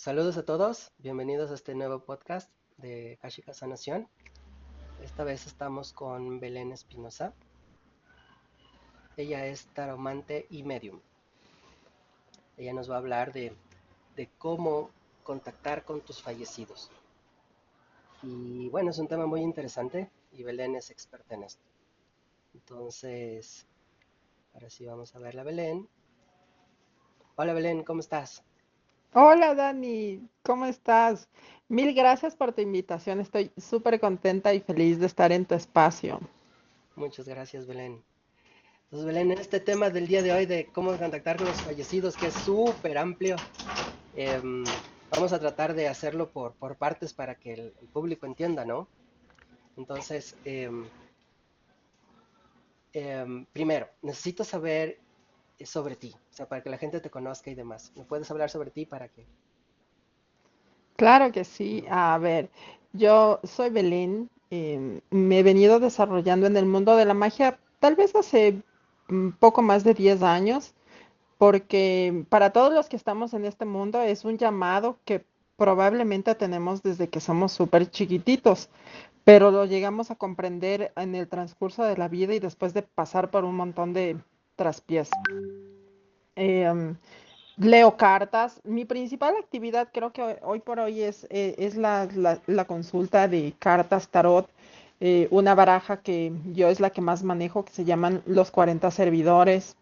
Saludos a todos, bienvenidos a este nuevo podcast de Kashika Sanación. Esta vez estamos con Belén Espinosa. Ella es taromante y medium. Ella nos va a hablar de cómo contactar con tus fallecidos. Y bueno, es un tema muy interesante y Belén es experta en esto. Entonces, ahora sí vamos a verla, Belén. Hola Belén, ¿cómo estás? Hola Dani, ¿cómo estás? Mil gracias por tu invitación. Estoy súper contenta y feliz de estar en tu espacio. Muchas gracias, Belén. Entonces, Belén, en este tema del día de hoy de cómo contactar con los fallecidos, que es súper amplio, Em, vamos a tratar de hacerlo por partes para que el público entienda, ¿no? Entonces, primero, necesito saber sobre ti, o sea, para que la gente te conozca y demás. ¿Me puedes hablar sobre ti para que? Claro que sí. No. A ver, yo soy Belén. Me he venido desarrollando en el mundo de la magia tal vez hace poco más de 10 años, porque para todos los que estamos en este mundo es un llamado que probablemente tenemos desde que somos súper chiquititos, pero lo llegamos a comprender en el transcurso de la vida y después de pasar por un montón de traspiés. Em, Leo cartas. Mi principal actividad creo que hoy por hoy es la consulta de cartas tarot. Una baraja que yo es la que más manejo, que se llaman los 40 servidores,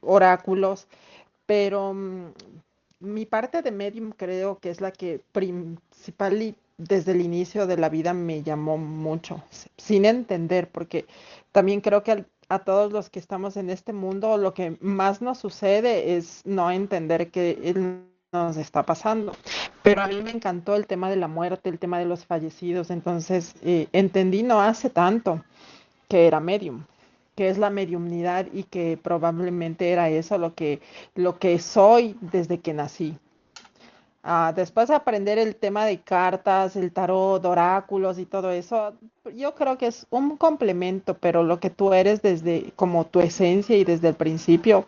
oráculos, pero mi parte de medium creo que es la que principal y desde el inicio de la vida me llamó mucho, sin entender, porque también creo que a todos los que estamos en este mundo lo que más nos sucede es no entender que él nos está pasando. Pero a mí me encantó el tema de la muerte, el tema de los fallecidos, entonces entendí no hace tanto que era medium, que es la mediumnidad y que probablemente era eso lo que soy desde que nací. Después de aprender el tema de cartas, el tarot, oráculos y todo eso, yo creo que es un complemento, pero lo que tú eres desde como tu esencia y desde el principio,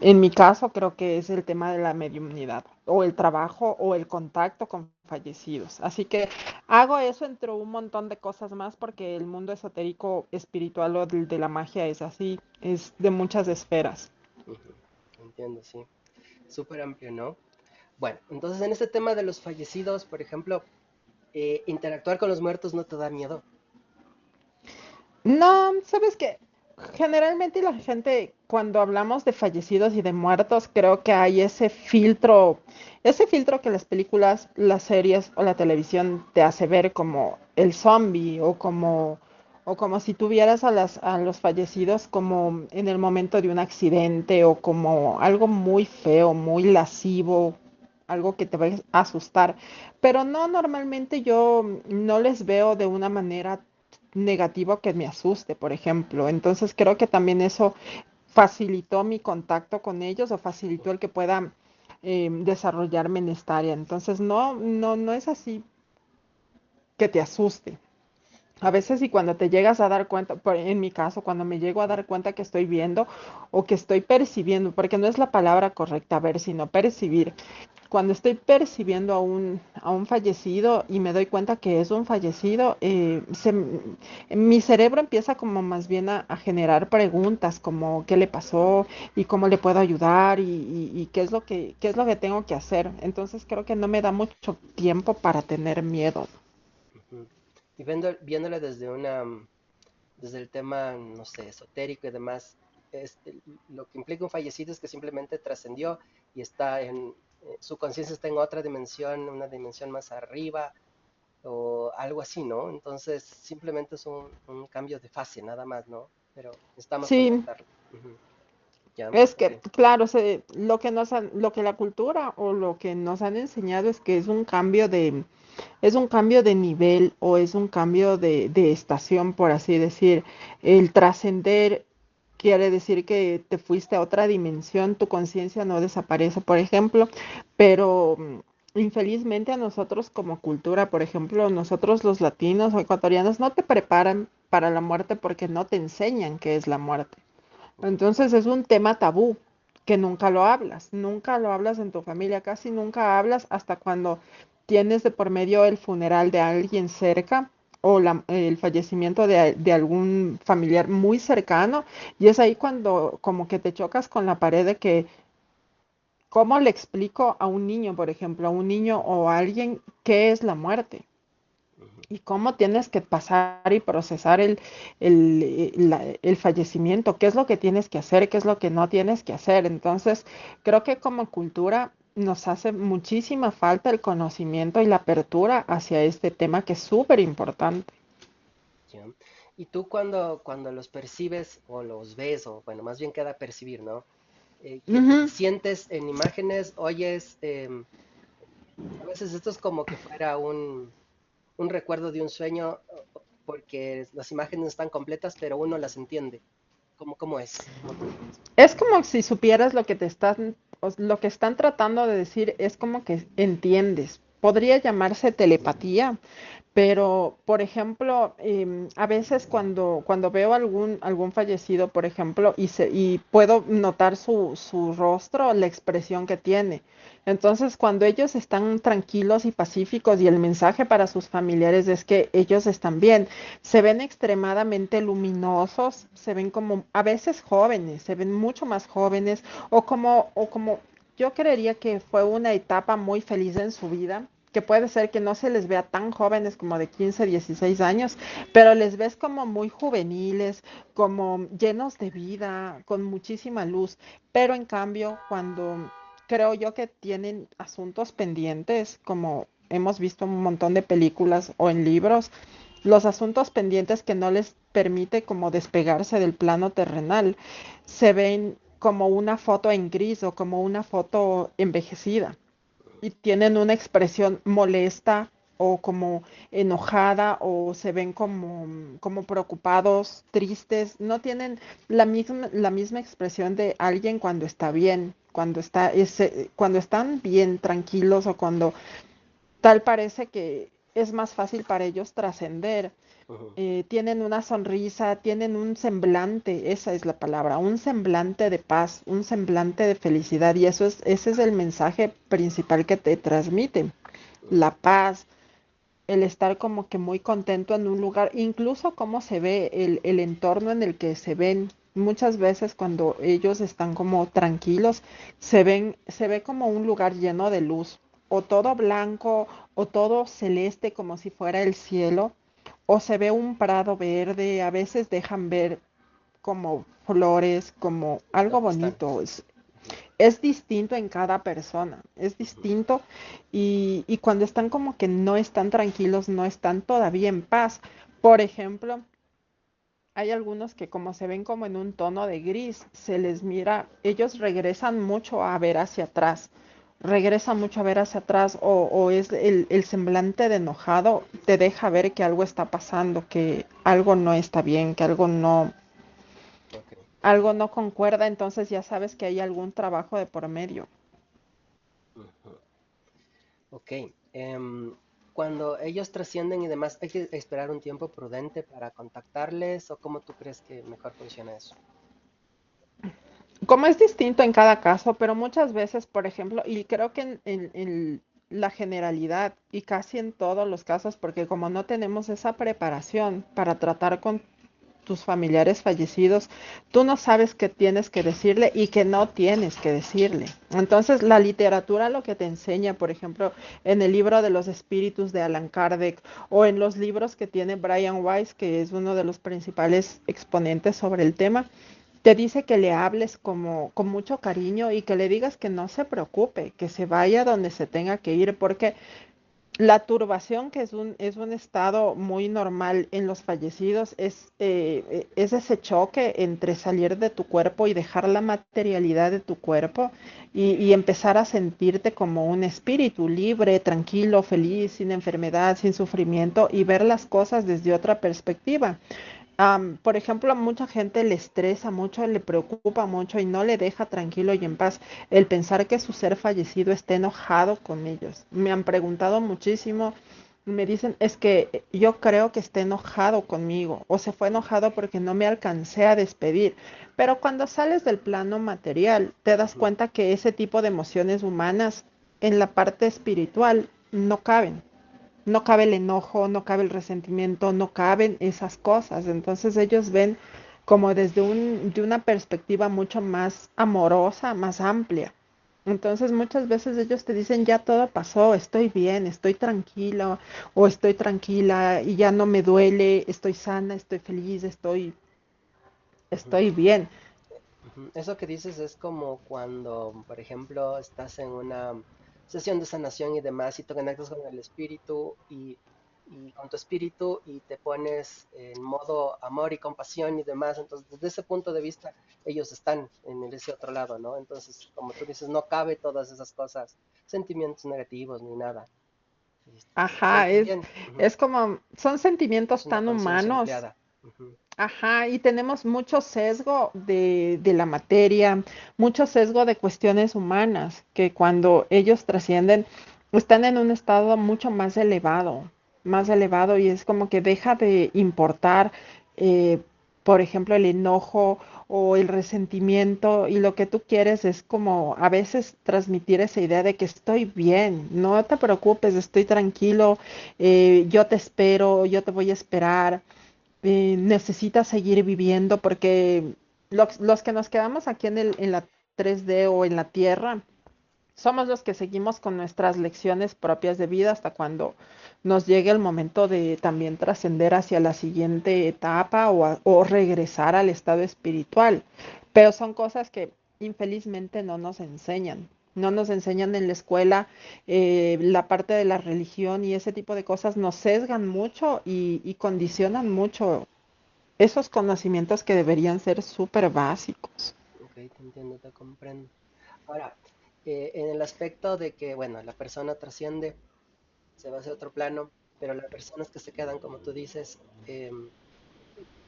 en mi caso creo que es el tema de la mediumnidad o el trabajo o el contacto con fallecidos. Así que hago eso entre un montón de cosas más porque el mundo esotérico espiritual o de la magia es así, es de muchas esferas. Ujú, entiendo, sí. Súper amplio, ¿no? Bueno, entonces en este tema de los fallecidos, por ejemplo, interactuar con los muertos no te da miedo. No, sabes que generalmente la gente cuando hablamos de fallecidos y de muertos, creo que hay ese filtro que las películas, las series o la televisión te hace ver como el zombie o como si tuvieras a los fallecidos como en el momento de un accidente o como algo muy feo, muy lascivo, algo que te va a asustar. Pero no, normalmente yo no les veo de una manera negativo que me asuste, por ejemplo. Entonces creo que también eso facilitó mi contacto con ellos o facilitó el que pueda desarrollarme en esta área. Entonces no es así que te asuste. A veces y cuando te llegas a dar cuenta, en mi caso, cuando me llego a Ujú. dar cuenta que estoy viendo o que estoy percibiendo, porque no es la palabra correcta ver, sino percibir, cuando estoy percibiendo a un fallecido y me doy cuenta que es un fallecido, mi cerebro empieza como más bien a generar preguntas como qué le pasó y cómo le puedo ayudar y qué es lo que tengo que hacer. Entonces creo que no me da mucho tiempo para tener miedo. Ujú. Y viéndole desde desde el tema, no sé, esotérico y demás, lo que implica un fallecido es que simplemente trascendió y su conciencia está en otra dimensión, una dimensión más arriba o algo así, ¿no? Entonces simplemente es un cambio de fase, nada más, ¿no? Pero necesitamos Sí, contactarlo. Ujú. Ya, es ok. que, claro, lo que la cultura o lo que nos han enseñado es que es un cambio de nivel o es un cambio de estación, por así decir. El trascender quiere decir que te fuiste a otra dimensión, tu conciencia no desaparece, por ejemplo, pero infelizmente a nosotros como cultura, por ejemplo, nosotros los latinos o ecuatorianos no te preparan para la muerte porque no te enseñan qué es la muerte. Ujú. Entonces es un tema tabú. que nunca lo hablas en tu familia, casi nunca hablas hasta cuando tienes de por medio el funeral de alguien cerca o el fallecimiento de algún familiar muy cercano, y es ahí cuando como que te chocas con la pared de que, ¿cómo le explico a un niño, por ejemplo, a un niño o a alguien qué es la muerte? Ujú. Y cómo tienes que pasar y procesar el fallecimiento, qué es lo que tienes que hacer, qué es lo que no tienes que hacer. Entonces, creo que como cultura nos hace muchísima falta el conocimiento y la apertura hacia este tema que es súper importante. ¿Ya? Y tú cuando los percibes o los ves, o bueno, más bien queda percibir, ¿no? Ujú. Sientes en imágenes, oyes, a veces esto es como que fuera un recuerdo de un sueño, porque las imágenes no están completas, pero uno las entiende. ¿Cómo es? ¿Cómo tú lo ves? Es como si supieras lo que lo que están tratando de decir, es como que entiendes. Podría llamarse telepatía, pero, por ejemplo, a veces cuando veo algún fallecido, por ejemplo, y puedo notar su rostro, la expresión que tiene. Entonces, cuando ellos están tranquilos y pacíficos y el mensaje para sus familiares es que ellos están bien, se ven extremadamente luminosos, se ven como a veces jóvenes, se ven mucho más jóvenes o como yo creería que fue una etapa muy feliz en su vida, que puede ser que no se les vea tan jóvenes como de 15, 16 años, pero les ves como muy juveniles, como llenos de vida, con muchísima luz. Pero en cambio, cuando creo yo que tienen asuntos pendientes, como hemos visto un montón de películas o en libros, los asuntos pendientes que no les permite como despegarse del plano terrenal, se ven como una foto en gris o como una foto envejecida y tienen una expresión molesta o como enojada o se ven como preocupados, tristes, no tienen la misma expresión de alguien cuando está bien, cuando están bien, tranquilos o cuando tal parece que es más fácil para ellos trascender. Ujú. Tienen una sonrisa, tienen un semblante, esa es la palabra, un semblante de paz, un semblante de felicidad, y ese es el mensaje principal que te transmiten, la paz, el estar como que muy contento en un lugar, incluso cómo se ve el entorno en el que se ven. Muchas veces cuando ellos están como tranquilos, se ve como un lugar lleno de luz, o todo blanco, o todo celeste como si fuera el cielo, o se ve un prado verde, a veces dejan ver como flores, como algo ¿Dónde están? bonito. Ujú, Es distinto en cada persona, es ujú. distinto y cuando están como que no están tranquilos, no están todavía en paz. Por ejemplo, hay algunos que como se ven como en un tono de gris, se les mira, ellos regresan mucho a ver hacia atrás, regresan mucho a ver hacia atrás o es el semblante de enojado, te deja ver que algo está pasando, que algo no está bien, que Ok. algo no concuerda, entonces ya sabes que hay algún trabajo de por medio. Ujú. Ok. Cuando ellos trascienden y demás, ¿hay que esperar un tiempo prudente para contactarles o cómo tú crees que mejor funciona eso? Como es distinto en cada caso, pero muchas veces, por ejemplo, y creo que en la generalidad y casi en todos los casos, porque como no tenemos esa preparación para tratar con tus familiares fallecidos, tú no sabes qué tienes que decirle y qué no tienes que decirle. Entonces, la literatura lo que te enseña, por ejemplo, en el libro de los espíritus de Allan Kardec o en los libros que tiene Brian Weiss, que es uno de los principales exponentes sobre el tema, te dice que le hables como con mucho cariño y que le digas que no se preocupe, que se vaya donde se tenga que ir, porque la turbación, que es un estado muy normal en los fallecidos, es ese choque entre salir de tu cuerpo y dejar la materialidad de tu cuerpo y empezar a sentirte como un espíritu libre, tranquilo, feliz, sin enfermedad, sin sufrimiento y ver las cosas desde otra perspectiva. Por ejemplo, a mucha gente le estresa mucho, le preocupa mucho y no le deja tranquilo y en paz el pensar que su ser fallecido esté enojado con ellos. Me han preguntado muchísimo me dicen, es que yo creo que está enojado conmigo o se fue enojado porque no me alcancé a despedir. Pero cuando sales del plano material, te das Ujú, cuenta que ese tipo de emociones humanas en la parte espiritual no caben. No cabe el enojo, no cabe el resentimiento, no caben esas cosas. Entonces ellos ven como desde de una perspectiva mucho más amorosa, más amplia. Entonces muchas veces ellos te dicen, ya todo pasó, estoy bien, estoy tranquilo o estoy tranquila y ya no me duele, estoy sana, estoy feliz, ujú. estoy bien. Ujú. Eso que dices es como cuando, por ejemplo, estás en una sesión de sanación y demás y te conectas con el espíritu y con tu espíritu y te pones en modo amor y compasión y demás. Entonces, desde ese punto de vista, ellos están en ese otro lado, ¿no? Entonces, como tú dices, no cabe todas esas cosas, sentimientos negativos ni nada. Se Ajá, sienten bien. Ujú. es como, son Es sentimientos una tan conciencia humanos. ampliada. Ujú. Ajá, y tenemos mucho sesgo de la materia, mucho sesgo de cuestiones humanas, que cuando ellos trascienden, están en un estado mucho más Ujú. elevado, y es como que deja de importar, eh, por ejemplo, el enojo o el resentimiento, y lo que tú quieres es como a veces transmitir esa idea de que estoy bien, no te preocupes, estoy tranquilo, yo te espero, yo te voy a esperar, necesitas seguir viviendo porque los que nos quedamos aquí en la 3D o en la Tierra, somos los que seguimos con nuestras lecciones propias de vida hasta cuando nos llegue el momento de también trascender hacia la siguiente etapa o regresar al estado espiritual. Pero son cosas que infelizmente no nos enseñan. No nos enseñan en la escuela, la parte de la religión y ese tipo de cosas nos sesgan mucho y condicionan mucho esos conocimientos que deberían ser súper básicos. Ok, te entiendo, te comprendo. Ahora, en el aspecto de que, bueno, la persona trasciende, se va hacia otro plano, pero las personas que se quedan, como tú dices,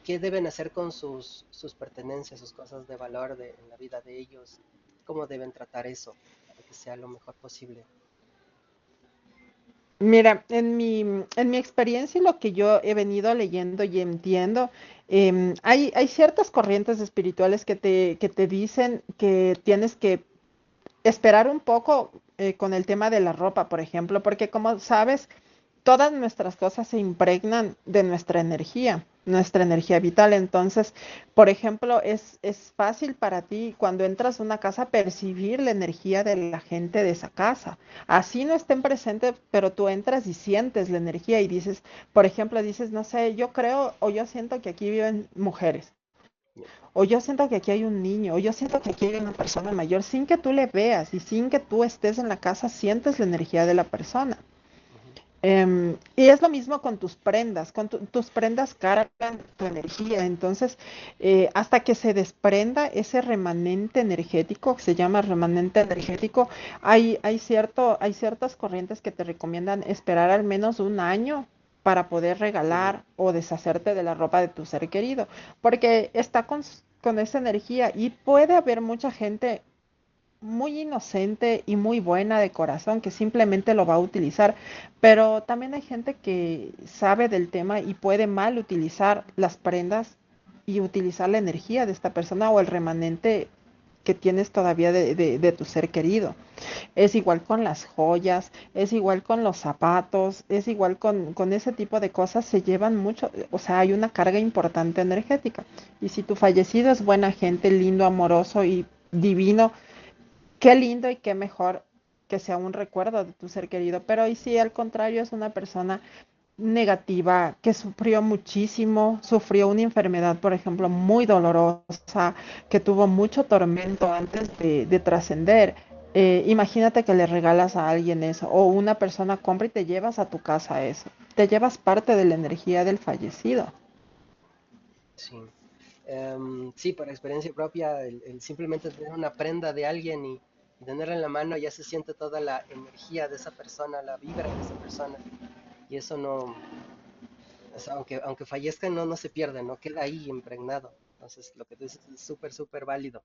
¿qué deben hacer con sus pertenencias, sus cosas de valor en la vida de ellos? ¿Cómo deben tratar eso para que sea lo mejor posible? Mira, en mi experiencia y lo que yo he venido leyendo y entiendo, hay ciertas corrientes espirituales que te dicen que tienes que esperar un poco con el tema de la ropa, por ejemplo, porque como sabes, todas nuestras cosas se impregnan de nuestra energía vital. Entonces, por ejemplo, es fácil para ti cuando entras a una casa percibir la energía de la gente de esa casa. Así no estén presentes, pero tú entras y sientes la energía y dices, por ejemplo, dices, no sé, yo creo o yo siento que aquí viven mujeres. Ya. O yo siento que aquí hay un niño, o yo siento que aquí hay una persona mayor, sin que tú le veas y sin que tú estés en la casa, sientes la energía de la persona. Ujú. Y es lo mismo con tus prendas, tus prendas cargan tu energía, entonces hasta que se desprenda ese remanente energético, que se llama remanente energético, hay ciertas corrientes que te recomiendan esperar al menos un año para poder Ujú. regalar o deshacerte de la ropa de tu ser querido, porque está con esa energía y puede haber mucha gente muy inocente y muy buena de corazón que simplemente lo va a utilizar, pero también hay gente que sabe del tema y puede mal utilizar las prendas y utilizar la energía de esta persona o el remanente que tienes todavía de tu ser querido. Es igual con las joyas, es igual con los zapatos, es igual con ese tipo de cosas, se llevan mucho, o sea, hay una carga importante energética. Y si tu fallecido es buena gente, lindo, amoroso y divino, qué lindo y qué mejor que sea un recuerdo de tu ser querido, pero y si al contrario es una persona negativa, que sufrió muchísimo, sufrió una enfermedad, por ejemplo, muy dolorosa, que tuvo mucho tormento antes de trascender. Imagínate que le regalas a alguien eso, o una persona compra y te llevas a tu casa eso. Te llevas parte de la energía del fallecido. Sí. Sí, por experiencia propia, el simplemente tener una prenda de alguien y tenerla en la mano, ya se siente toda la energía de esa persona, la vibra de esa persona. Y eso no, o sea, aunque fallezca, no se pierde, no queda ahí impregnado. Entonces, lo que tú dices es súper, súper válido.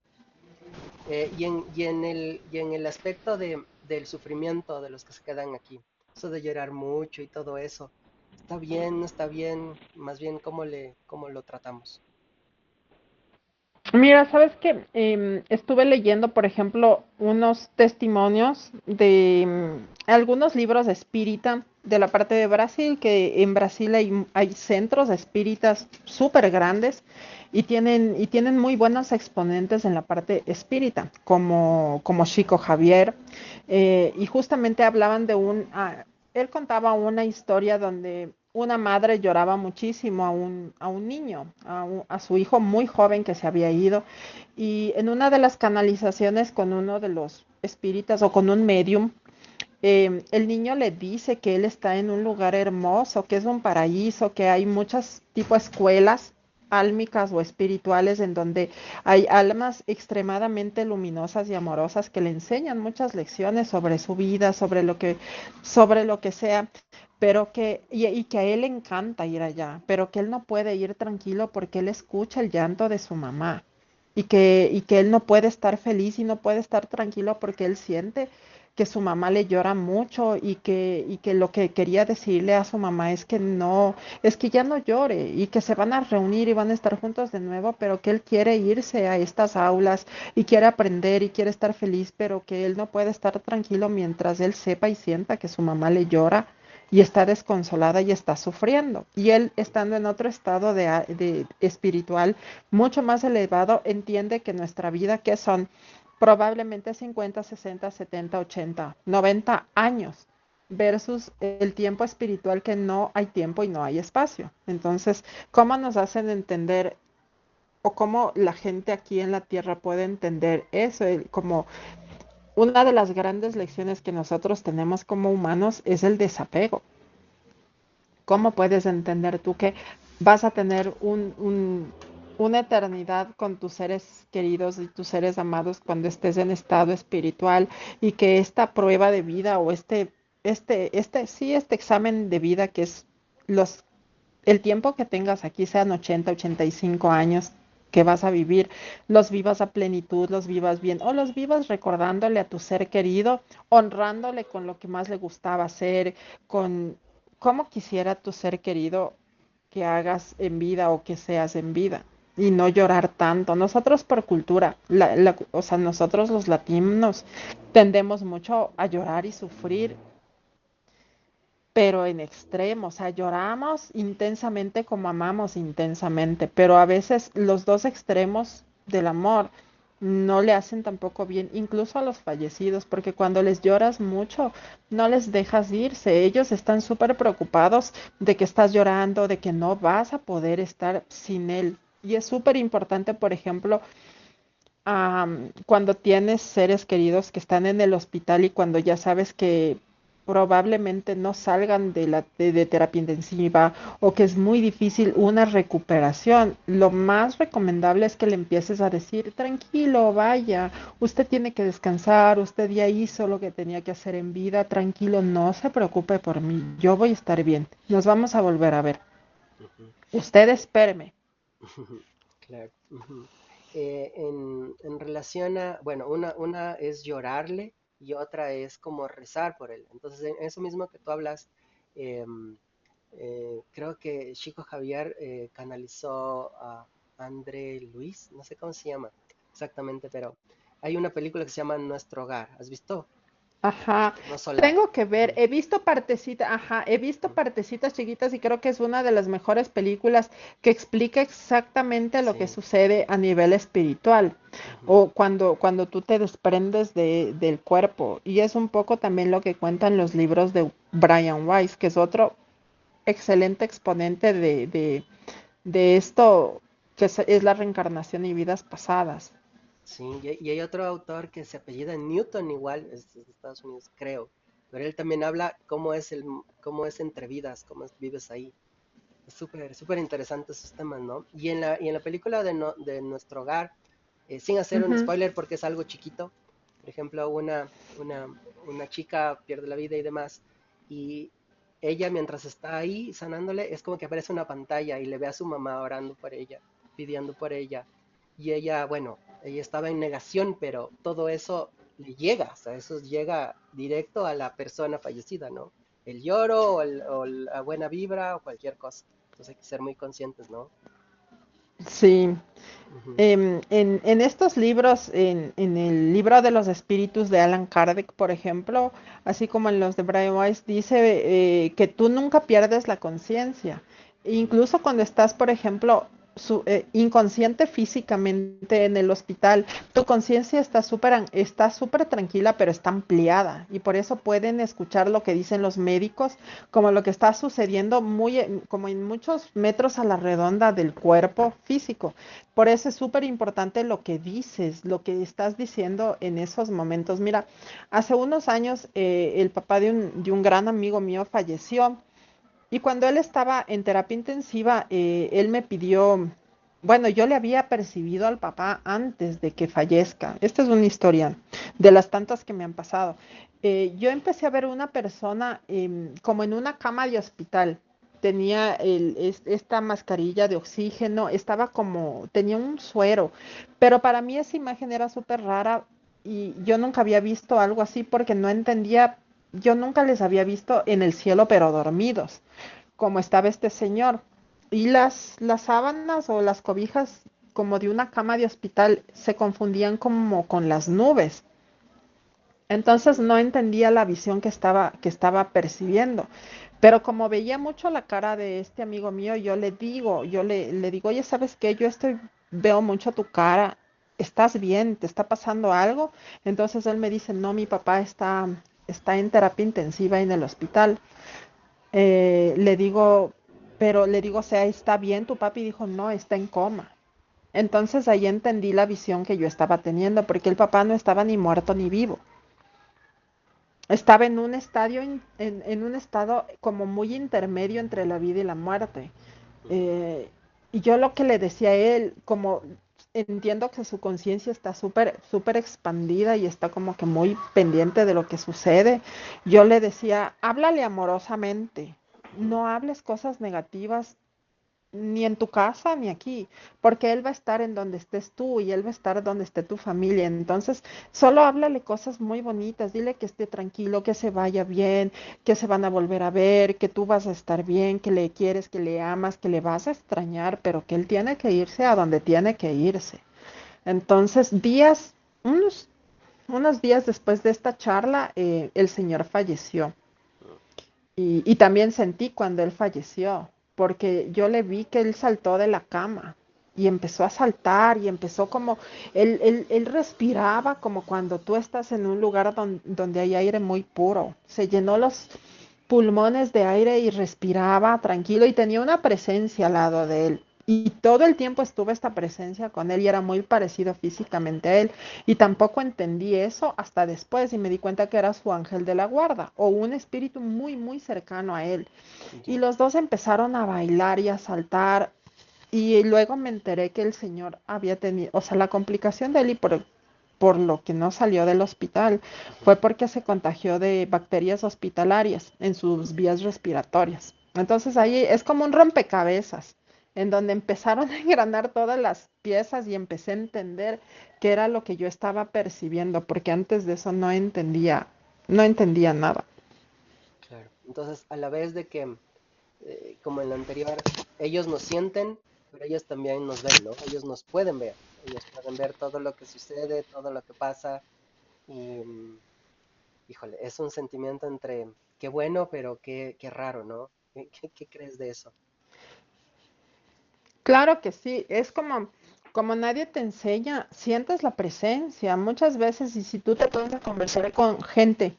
Y en el aspecto del sufrimiento de los que se quedan aquí. eso de llorar mucho y todo eso. ¿Está bien, no está bien? Más bien, cómo lo tratamos? Mira, sabes que estuve leyendo, por ejemplo, unos testimonios de algunos libros de espírita de la parte de Brasil, que en Brasil hay centros espíritas súper grandes y tienen muy buenos exponentes en la parte espírita, como Chico Javier, y justamente hablaban de él contaba una historia donde una madre lloraba muchísimo a un niño, a su hijo muy joven que se había ido, y en una de las canalizaciones con uno de los espíritas o con un medium, el niño le dice que él está en un lugar hermoso, que es un paraíso, que hay muchas tipo escuelas álmicas o espirituales en donde hay almas extremadamente luminosas y amorosas que le enseñan muchas lecciones sobre su vida, sobre lo que sea, y que a él le encanta ir allá, pero que él no puede ir tranquilo porque él escucha el llanto de su mamá y que él no puede estar feliz y no puede estar tranquilo porque él siente que su mamá le llora mucho y que lo que quería decirle a su mamá es que no, es que ya no llore y que se van a reunir y van a estar juntos de nuevo, pero que él quiere irse a estas aulas y quiere aprender y quiere estar feliz, pero que él no puede estar tranquilo mientras él sepa y sienta que su mamá le llora y está desconsolada y está sufriendo. Y él, estando en otro estado de espiritual mucho más elevado, entiende que nuestra vida, que son probablemente 50, 60, 70, 80, 90 años, versus el tiempo espiritual que no hay tiempo y no hay espacio. Entonces, ¿cómo nos hacen entender o cómo la gente aquí en la Tierra puede entender eso? Como una de las grandes lecciones que nosotros tenemos como humanos es el desapego. ¿Cómo puedes entender tú que vas a tener una eternidad con tus seres queridos y tus seres amados cuando estés en estado espiritual y que esta prueba de vida o sí, este examen de vida que es los, el tiempo que tengas aquí, sean 80, 85 años que vas a vivir, los vivas a plenitud, los vivas bien o los vivas recordándole a tu ser querido, honrándole con lo que más le gustaba hacer, con cómo quisiera tu ser querido que hagas en vida o que seas en vida y no llorar tanto. Nosotros por cultura, o sea, nosotros los latinos tendemos mucho a llorar y sufrir, pero en extremo, o sea, lloramos intensamente como amamos intensamente, pero a veces los dos extremos del amor no le hacen tampoco bien, incluso a los fallecidos, porque cuando les lloras mucho, no les dejas irse. Ellos están súper preocupados de que estás llorando, de que no vas a poder estar sin él. Y es súper importante, por ejemplo, cuando tienes seres queridos que están en el hospital y cuando ya sabes que probablemente no salgan de terapia intensiva o que es muy difícil una recuperación, lo más recomendable es que le empieces a decir, tranquilo, vaya, usted tiene que descansar, usted ya hizo lo que tenía que hacer en vida, tranquilo, no se preocupe por mí, yo voy a estar bien, nos vamos a volver a ver. Ujú. Usted espéreme. Claro. Ujú. En relación a, bueno, una es llorarle y otra es como rezar por él. Entonces, en eso mismo que tú hablas, em, creo que Chico Javier canalizó a André Luis, no sé cómo se llama exactamente, pero hay una película que se llama Nuestro Hogar. ¿Has visto? Ajá, No Solar. tengo que ver, Ujú, he visto partecitas, ajá, he visto ujú. partecitas chiquitas y creo que es una de las mejores películas que explica exactamente lo que Sí. sucede a nivel espiritual Ujú, o cuando tú te desprendes del cuerpo. Y es un poco también lo que cuentan los libros de Brian Weiss, que es otro excelente exponente de esto que es la reencarnación y vidas pasadas. sí, y hay otro autor que se apellida Newton igual, es de Estados Unidos, creo, pero él también habla cómo es entre vidas, vives ahí. Es súper, súper interesante esos temas, ¿no? Y en la película de Nuestro Hogar, sin hacer un Ujú. spoiler porque es algo chiquito, por ejemplo, una chica pierde la vida y demás, y ella mientras está ahí sanándole, es como que aparece una pantalla y le ve a su mamá orando por ella, pidiendo por ella, y ella, bueno, ella estaba en negación, pero todo eso le llega, o sea, eso llega directo a la persona fallecida, ¿no? el lloro o la buena vibra o cualquier cosa. Entonces hay que ser muy conscientes, ¿no? Sí. Ujú. En estos libros, en el libro de los espíritus de Alan Kardec, por ejemplo, así como en los de Brian Weiss, dice que tú nunca pierdes la conciencia. Ujú. Incluso cuando estás, por ejemplo, inconsciente físicamente en el hospital, tu conciencia está súper tranquila, pero está ampliada. Y por eso pueden escuchar lo que dicen los médicos, como lo que está sucediendo como en muchos metros a la redonda del cuerpo físico. Por eso es súper importante lo que dices, lo que estás diciendo en esos momentos. Mira, hace unos años el papá de un gran amigo mío falleció y cuando él estaba en terapia intensiva, él me pidió, bueno, yo le había percibido al papá antes de que fallezca. Esta es una historia de las tantas que me han pasado. Yo empecé a ver una persona como en una cama de hospital. Tenía esta mascarilla de oxígeno, estaba como, tenía un suero, pero para mí esa imagen era súper rara y yo nunca había visto algo así porque no entendía, yo nunca les había visto en el cielo pero dormidos como estaba este señor. Y las sábanas o las cobijas como de una cama de hospital se confundían como con las nubes. Entonces no entendía la visión que estaba percibiendo. Pero como veía mucho la cara de este amigo mío, yo le digo, le digo, oye, ¿sabes qué? Veo mucho tu cara, ¿estás bien? ¿Te está pasando algo? Entonces él me dice, no, mi papá está en terapia intensiva en el hospital. Le digo, pero le digo, o sea, ¿está bien tu papi? Dijo, no, está en coma. Entonces ahí entendí la visión que yo estaba teniendo, porque el papá no estaba ni muerto ni vivo. Estaba en un en un estado como muy intermedio entre la vida y la muerte. Eh, y yo lo que le decía a él, como entiendo que su conciencia está súper expandida y está como que muy pendiente de lo que sucede, yo le decía, háblale amorosamente, no hables cosas negativas ni en tu casa ni aquí, porque él va a estar en donde estés tú y él va a estar donde esté tu familia. Entonces, solo háblale cosas muy bonitas, dile que esté tranquilo, que se vaya bien, que se van a volver a ver, que tú vas a estar bien, que le quieres, que le amas, que le vas a extrañar, pero que él tiene que irse a donde tiene que irse. Entonces, unos, unos días después de esta charla, el señor falleció. Y también sentí cuando él falleció, porque yo le vi que él saltó de la cama y empezó a saltar y empezó como, él respiraba como cuando tú estás en un lugar donde hay aire muy puro. Se llenó los pulmones de aire y respiraba tranquilo y tenía una presencia al lado de él. Y todo el tiempo estuvo esta presencia con él y era muy parecido físicamente a él. Y tampoco entendí eso hasta después y me di cuenta que era su ángel de la guarda o un espíritu muy cercano a él. Y Ya. los dos empezaron a bailar y a saltar. Y luego me enteré que el señor había tenido, o sea, la complicación de él y por lo que no salió del hospital fue Ujú. porque se contagió de bacterias hospitalarias en sus vías respiratorias. Entonces ahí es como un rompecabezas, en donde empezaron a engranar todas las piezas y empecé a entender qué era lo que yo estaba percibiendo, porque antes de eso no entendía nada. Claro. Entonces, a la vez de que, como en lo anterior, ellos nos sienten, pero ellos también nos ven, ¿no? Ellos nos pueden ver. Ellos pueden ver todo lo que sucede, todo lo que pasa. Y, híjole, es un sentimiento entre qué bueno, pero qué raro, ¿no? ¿Qué crees de eso? Claro que sí, es como nadie te enseña, sientes la presencia muchas veces y si tú te pones a conversar con gente,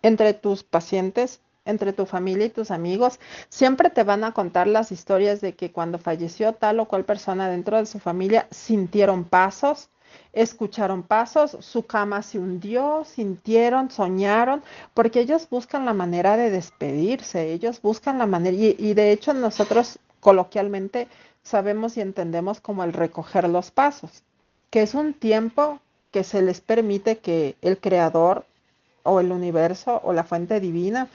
entre tus pacientes, entre tu familia y tus amigos, siempre te van a contar las historias de que cuando falleció tal o cual persona dentro de su familia, sintieron pasos, escucharon pasos, su cama se hundió, sintieron, soñaron, porque ellos buscan la manera de despedirse, ellos buscan la manera, y de hecho nosotros coloquialmente sabemos y entendemos como el recoger los pasos, que es un tiempo que se les permite que el creador o el universo o la fuente divina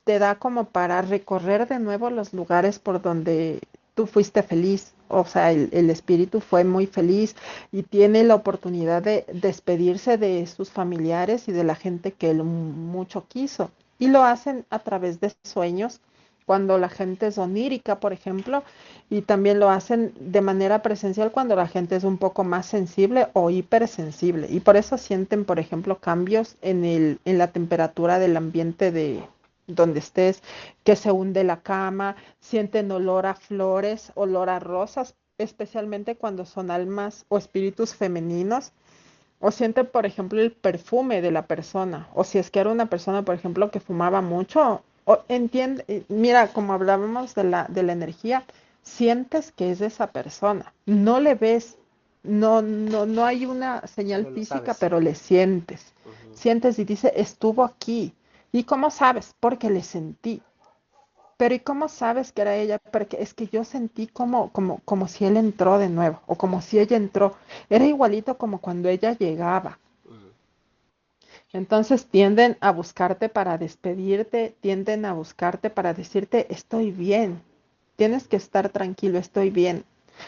te da como para recorrer de nuevo los lugares por donde tú fuiste feliz. O sea, el espíritu fue muy feliz y tiene la oportunidad de despedirse de sus familiares y de la gente que él mucho quiso. Y lo hacen a través de sueños, cuando la gente es onírica, por ejemplo, y también lo hacen de manera presencial cuando la gente es un poco más sensible o hipersensible. Y por eso sienten, por ejemplo, cambios en la temperatura del ambiente de donde estés, que se hunde la cama, sienten olor a flores, olor a rosas, especialmente cuando son almas o espíritus femeninos. O siente, por ejemplo, el perfume de la persona. O si es que era una persona, por ejemplo, que fumaba mucho. O entiende, mira, como hablábamos de la energía, sientes que es de esa persona. No le ves, no hay una señal Solo lo física, sabes. pero le sientes. Ujú. Sientes y dice, estuvo aquí. ¿Y cómo sabes? Porque le sentí. Pero ¿y cómo sabes que era ella? Porque es que yo sentí como si él entró de nuevo, o como si ella entró. Era igualito como cuando ella llegaba. Ujú. Entonces tienden a buscarte para despedirte, tienden a buscarte para decirte, estoy bien, tienes que estar tranquilo, estoy bien.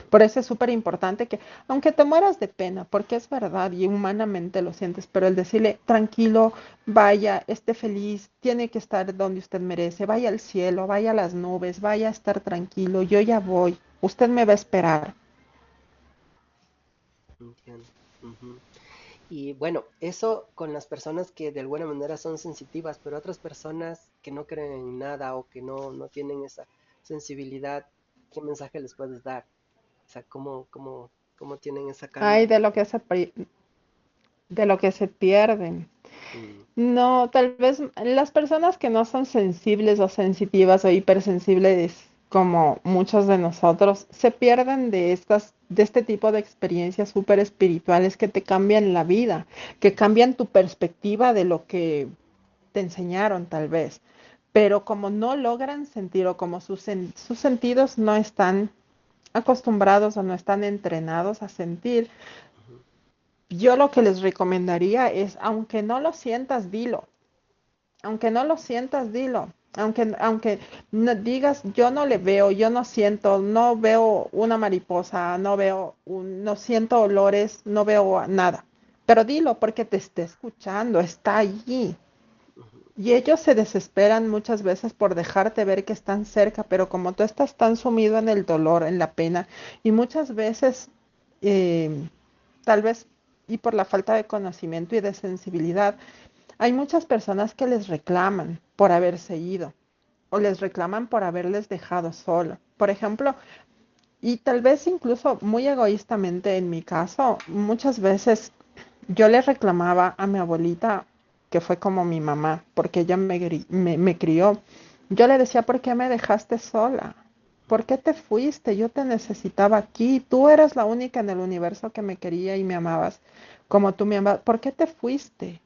Por eso es súper importante que, aunque te mueras de pena, porque es verdad y humanamente lo sientes, pero el decirle, tranquilo, vaya, esté feliz, tiene que estar donde usted merece, vaya al cielo, vaya a las nubes, vaya a estar tranquilo, yo ya voy, usted me va a esperar. Entiendo. Ujú. Y bueno, eso con las personas que de alguna manera son sensitivas, pero otras personas que no creen en nada o que no tienen esa sensibilidad, ¿qué mensaje les puedes dar? O sea, ¿cómo tienen esa Ay, calma? de lo que se pierden. Mm, No, tal vez las personas que no son sensibles o sensitivas o hipersensibles como muchos de nosotros se pierden de este tipo de experiencias súper espirituales que te cambian la vida, que cambian tu perspectiva de lo que te enseñaron tal vez. Pero como no logran sentir o como sus sentidos no están acostumbrados o no están entrenados a sentir, ujú. yo lo que les recomendaría es, aunque no lo sientas, dilo. Aunque no lo sientas, dilo. Aunque no digas, yo no le veo, yo no siento, no veo una mariposa, no siento olores, no veo nada. Pero dilo porque te está escuchando, está allí. Y ellos se desesperan muchas veces por dejarte ver que están cerca, pero como tú estás tan sumido en el dolor, en la pena, y muchas veces, eh, tal vez, y por la falta de conocimiento y de sensibilidad, hay muchas personas que les reclaman por haberse ido o les reclaman por haberles dejado solo. Por ejemplo, y tal vez incluso muy egoístamente en mi caso, muchas veces yo le reclamaba a mi abuelita, que fue como mi mamá, porque ella me crió. Yo le decía, ¿por qué me dejaste sola? ¿Por qué te fuiste? Yo te necesitaba aquí. Tú eras la única en el universo que me quería y me amabas como tú me amabas. ¿Por qué te fuiste?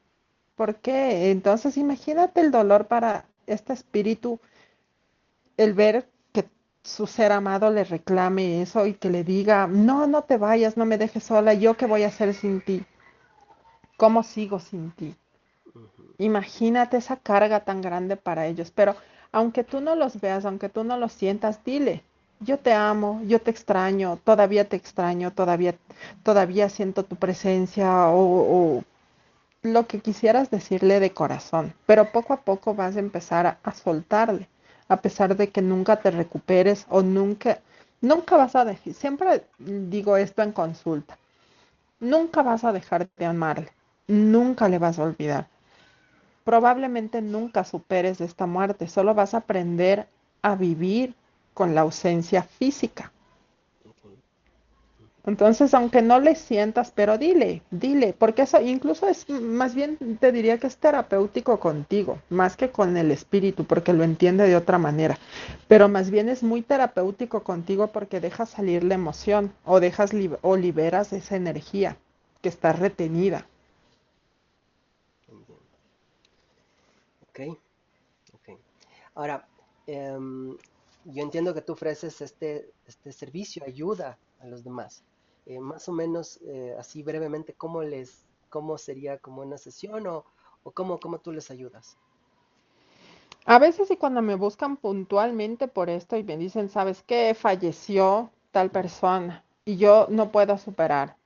¿Por qué? Entonces imagínate el dolor para este espíritu, el ver que su ser amado le reclame eso y que le diga, no, no te vayas, no me dejes sola, ¿yo qué voy a hacer sin ti? ¿Cómo sigo sin ti? Ujú. Imagínate esa carga tan grande para ellos, pero aunque tú no los veas, aunque tú no los sientas, dile, yo te amo, yo te extraño, todavía siento tu presencia o lo que quisieras decirle de corazón, pero poco a poco vas a empezar a soltarle, a pesar de que nunca te recuperes o nunca vas a dejar, siempre digo esto en consulta, nunca vas a dejar de amarle, nunca le vas a olvidar, probablemente nunca superes esta muerte, solo vas a aprender a vivir con la ausencia física. Ok. Entonces, aunque no le sientas, pero dile, porque eso incluso es, más bien te diría que es terapéutico contigo, más que con el espíritu, porque lo entiende de otra manera. Pero más bien es muy terapéutico contigo porque dejas salir la emoción o o liberas esa energía que está retenida. Entiendo. Ok, ok. Ahora, em, yo entiendo que tú ofreces este servicio, ayuda a los demás. Más o menos, así brevemente, cómo sería como una sesión o cómo tú les ayudas? A veces y cuando me buscan puntualmente por esto y me dicen, ¿sabes qué? Falleció tal Ujú. persona y yo no puedo superar.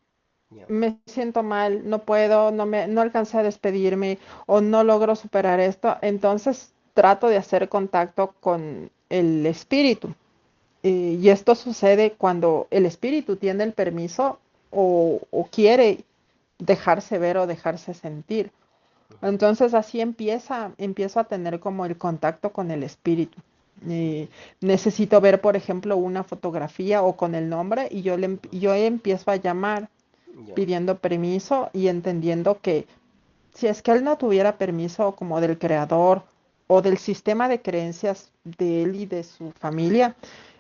Ya. me siento mal, no puedo, no alcancé a despedirme o no logro superar esto, entonces trato de hacer contacto con el espíritu. Y esto sucede cuando el espíritu tiene el permiso o quiere dejarse ver o dejarse sentir. Ujú, Entonces así empiezo a tener como el contacto con el espíritu. Y necesito ver, por ejemplo, una fotografía o con el nombre y ujú. yo empiezo a llamar Ya. pidiendo permiso y entendiendo que si es que él no tuviera permiso como del creador o del sistema de creencias de él y de su familia,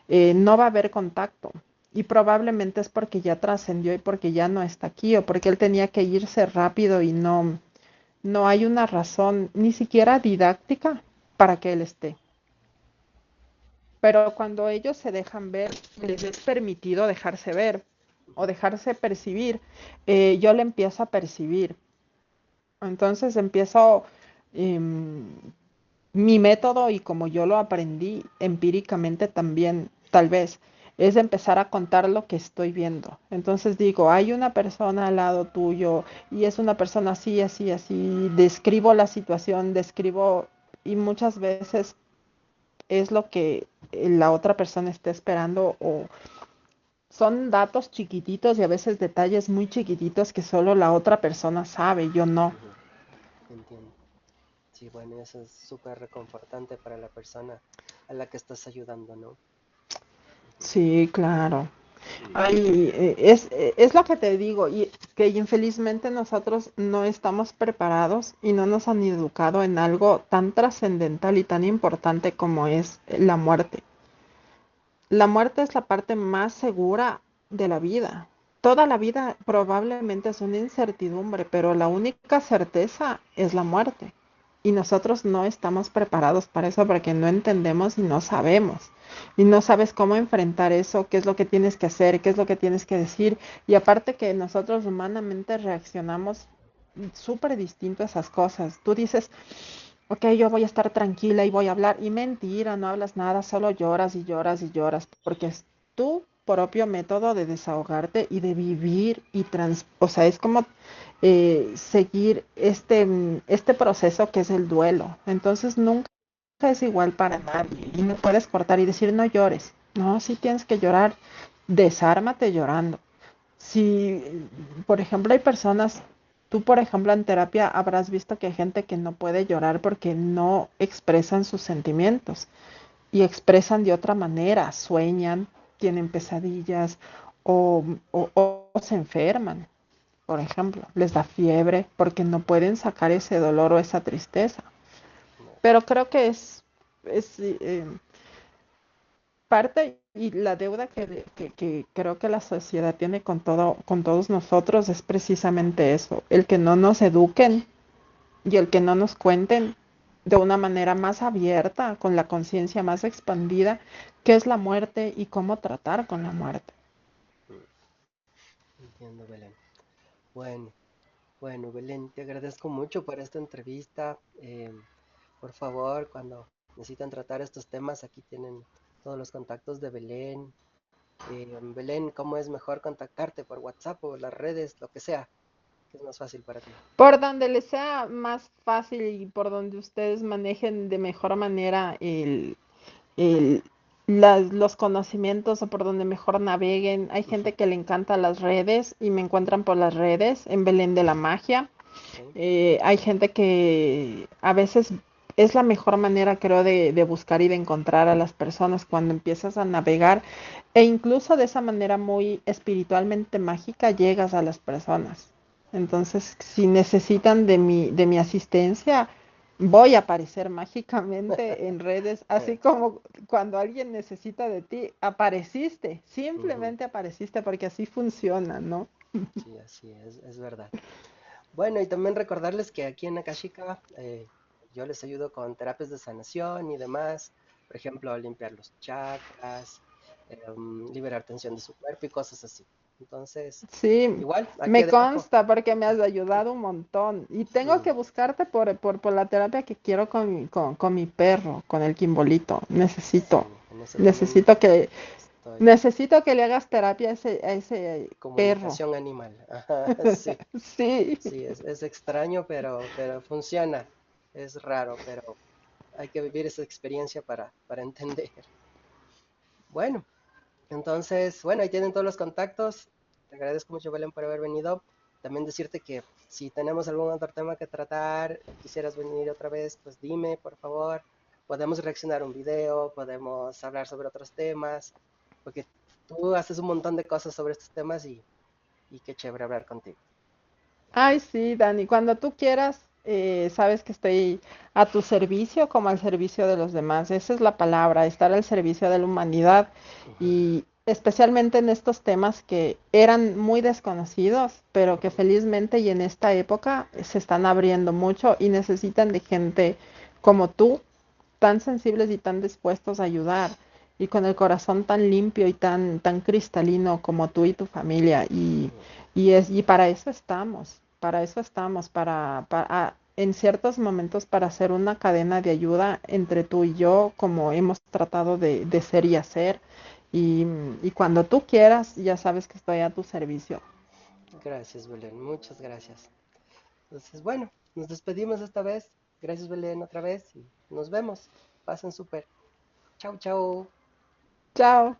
no va a haber contacto. Y probablemente es porque ya trascendió y porque ya no está aquí o porque él tenía que irse rápido y no hay una razón ni siquiera didáctica para que él esté. Pero cuando ellos se dejan ver, les es permitido dejarse ver o Ujú. dejarse percibir, yo le empiezo a percibir. Entonces empiezo em, mi método y como yo lo aprendí empíricamente también, tal vez, es empezar a contar lo que estoy viendo. Entonces digo, hay una persona al lado tuyo y es una persona así, así, así. Describo la situación, describo y muchas veces es lo que la otra persona está esperando o son datos chiquititos y a veces detalles muy chiquititos que solo la otra persona sabe, yo no. Ujú. Entiendo. Sí, bueno, eso es súper reconfortante para la persona a la que estás ayudando, ¿no? Ujú. Sí, claro. Ay, es lo que te digo, y que infelizmente nosotros no estamos preparados y no nos han educado en algo tan trascendental y tan importante como es la muerte. La muerte es la parte más segura de la vida. Toda la vida probablemente es una incertidumbre, pero la única certeza es la muerte. Y nosotros no estamos preparados para eso porque no entendemos y no sabemos. Y no sabes cómo enfrentar eso, qué es lo que tienes que hacer, qué es lo que tienes que decir. Y aparte que nosotros humanamente reaccionamos súper distinto a esas cosas. Tú dices, ok, yo voy a estar tranquila y voy a hablar. Y mentira, no hablas nada, solo lloras y lloras y lloras, porque es tu propio método de desahogarte y de vivir y o sea, es como seguir este proceso que es el duelo. Entonces nunca es igual para nadie y no puedes cortar y decir no llores. No, sí tienes que llorar, desármate llorando. Si, por ejemplo, hay personas, tú, por ejemplo, en terapia habrás visto que hay gente que no puede llorar porque no expresan sus sentimientos y expresan de otra manera, sueñan, tienen pesadillas o, o se enferman, por ejemplo, les da fiebre porque no pueden sacar ese dolor o esa tristeza. No. Pero creo que es parte y la deuda que creo que la sociedad tiene con todo, con todos nosotros es precisamente eso, el que no nos eduquen y el que no nos cuenten de una manera más abierta, con la conciencia más expandida, qué es la muerte y cómo tratar con la muerte. Mm. Entiendo, Belén. Bueno, bueno, Belén, te agradezco mucho por esta entrevista. Por favor, cuando necesitan tratar estos temas, aquí tienen todos los contactos de Belén. Belén, ¿cómo es mejor contactarte? ¿Por WhatsApp o las redes, lo que sea? ¿Qué es más fácil para ti? Por donde les sea más fácil y por donde ustedes manejen de mejor manera el, los conocimientos o por donde mejor naveguen. Hay Ujú. gente que le encanta las redes y me encuentran por las redes en Belén de la Magia. Ok. Hay gente que a veces es la mejor manera, creo, de buscar y de encontrar a las personas cuando empiezas a navegar e incluso de esa manera muy espiritualmente mágica llegas a las personas. Entonces, si necesitan de mi asistencia, voy a aparecer mágicamente en redes, así como cuando alguien necesita de ti, apareciste, Ujú. simplemente apareciste porque así funciona, ¿no? Sí, así es verdad. Bueno, y también recordarles que aquí en Akashika yo les ayudo con terapias de sanación y demás. Por ejemplo, limpiar los chakras, liberar tensión de su cuerpo y cosas así. Entonces, Sí, igual, aquí me debajo. consta porque me has ayudado un montón. Y tengo Mm, que buscarte por la terapia que quiero con mi perro, con el Kimbolito. sí, en eso también. Necesito que, Sí. estoy. Necesito que le hagas terapia a ese perro. Comunicación animal. Ajá, sí, Sí. sí, es extraño, pero funciona. Es raro, pero hay que vivir esa experiencia para entender. Bueno, entonces, bueno, ahí tienen todos los contactos. Te agradezco mucho, Belén, por haber venido. También decirte que si tenemos algún otro tema que tratar y quisieras venir otra vez, pues dime, por favor. Podemos reaccionar a un video, podemos hablar sobre otros temas, porque tú haces un montón de cosas sobre estos temas y qué chévere hablar contigo. Ay, sí, Dani, cuando tú quieras, sabes que estoy a tu servicio como al servicio de los demás. Esa es la palabra, estar al servicio de la humanidad Ujú, y especialmente en estos temas que eran muy desconocidos, pero que ujú. felizmente y en esta época se están abriendo mucho y necesitan de gente como tú, tan sensibles y tan dispuestos a ayudar y con el corazón tan limpio y tan cristalino como tú y tu familia. Y para eso estamos, en ciertos momentos para hacer una cadena de ayuda entre tú y yo, como hemos tratado de ser y hacer. Y, y cuando tú quieras, ya sabes que estoy a tu servicio. Gracias, Belén, muchas gracias. Entonces, bueno, nos despedimos esta vez. Gracias, Belén, otra vez y nos vemos. Pasen súper. Chau, chau. Chao.